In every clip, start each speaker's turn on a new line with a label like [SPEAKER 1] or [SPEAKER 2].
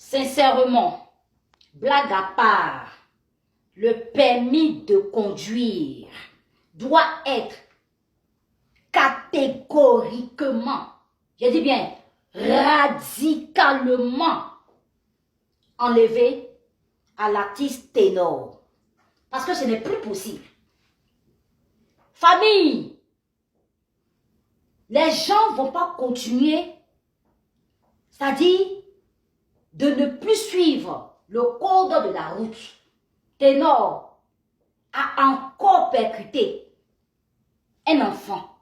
[SPEAKER 1] Sincèrement, blague à part, le permis de conduire doit être catégoriquement, je dis bien radicalement enlevé à l'artiste ténor. Parce que ce n'est plus possible. Famille, les gens ne vont pas continuer, c'est-à-dire de ne plus suivre le code de la route. Ténor a encore percuté un enfant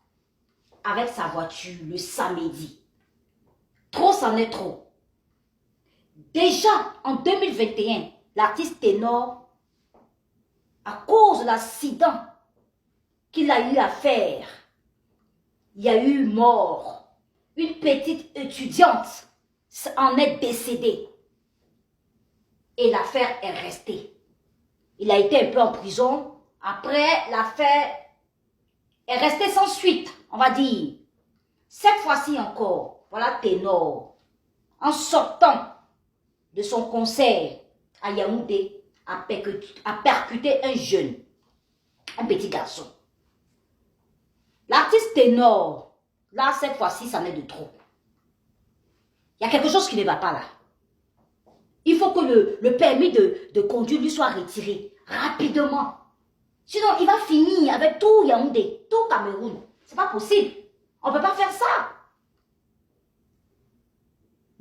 [SPEAKER 1] avec sa voiture le samedi. Trop, c'en est trop. Déjà en 2021, l'artiste ténor, à cause de l'accident qu'il a eu à faire, il y a eu mort. Une petite étudiante en est décédée. Et l'affaire est restée. Il a été un peu en prison. Après, l'affaire est restée sans suite, on va dire. Cette fois-ci encore, voilà ténor, en sortant de son concert à Yaoundé, a percuté un jeune, un petit garçon. L'artiste ténor, là, cette fois-ci, ça n'est de trop. Il y a quelque chose qui ne va pas là. Il faut que le permis de conduire lui soit retiré rapidement. Sinon, il va finir avec tout Yaoundé, tout Cameroun. C'est pas possible. On ne peut pas faire ça.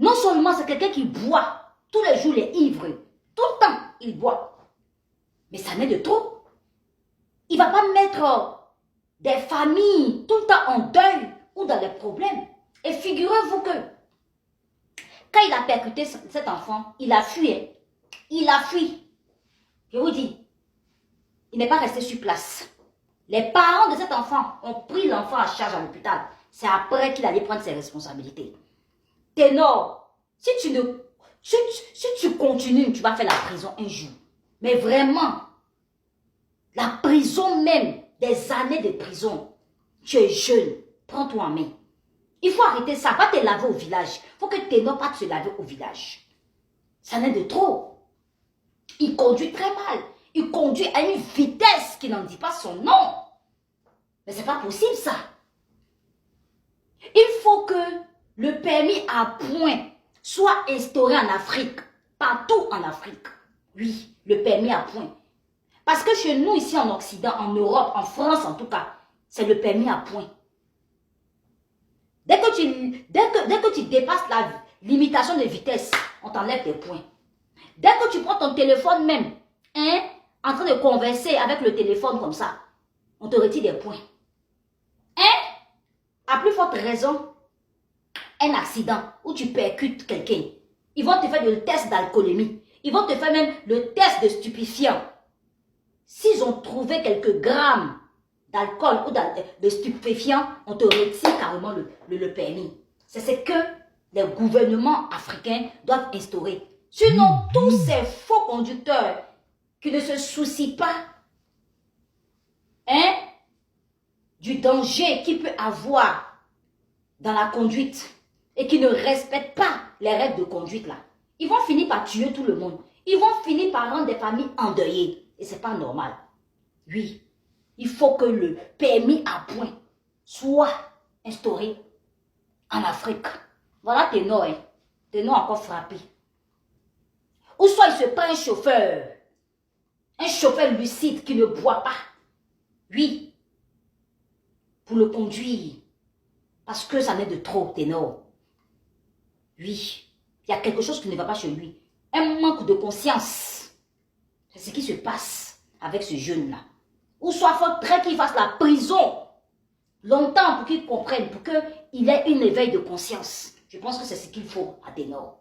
[SPEAKER 1] Non seulement c'est quelqu'un qui boit, tous les jours il est ivre, tout le temps il boit. Mais ça n'est de trop. Il ne va pas mettre des familles tout le temps en deuil ou dans des problèmes. Et figurez-vous que quand il a percuté cet enfant, il a fui. Il a fui. Je vous dis, il n'est pas resté sur place. Les parents de cet enfant ont pris l'enfant à charge à l'hôpital. C'est après qu'il allait prendre ses responsabilités. Ténor, si tu continues, tu vas faire la prison un jour. Mais vraiment, la prison même, des années de prison. Tu es jeune, prends-toi en main. Il faut arrêter ça, va te laver au village. Il faut que Ténor parte se laver au village. Ça n'est de trop. Il conduit très mal. Il conduit à une vitesse qui n'en dit pas son nom. Mais c'est pas possible ça. Il faut que le permis à points soit instauré en Afrique. Partout en Afrique. Oui, le permis à points. Parce que chez nous, ici en Occident, en Europe, en France en tout cas, c'est le permis à points. Dès que tu dépasses la limitation de vitesse, on t'enlève tes points. Dès que tu prends ton téléphone même, hein, en train de converser avec le téléphone comme ça, on te retire des points. Hein? À plus forte raison, un accident où tu percutes quelqu'un, ils vont te faire le test d'alcoolémie. Ils vont te faire même le test de stupéfiant. S'ils ont trouvé quelques grammes d'alcool ou de stupéfiants, on te retire carrément le permis. C'est ce que les gouvernements africains doivent instaurer. Sinon, tous ces faux conducteurs qui ne se soucient pas hein, du danger qu'il peut avoir dans la conduite et qui ne respectent pas les règles de conduite là, ils vont finir par tuer tout le monde. Ils vont finir par rendre des familles endeuillées. Et ce n'est pas normal. Oui, il faut que le permis à points soit instauré en Afrique. Voilà Ténor, hein. Ténor encore frappé. Ou soit il se prend un chauffeur lucide qui ne boit pas. Oui, pour le conduire. Parce que ça n'est de trop, Ténor. Oui, il y a quelque chose qui ne va pas chez lui. Un manque de conscience. C'est ce qui se passe avec ce jeune-là. Ou soit il faudrait qu'il fasse la prison longtemps pour qu'il comprenne, pour qu'il ait une éveil de conscience. Je pense que c'est ce qu'il faut à Ténor.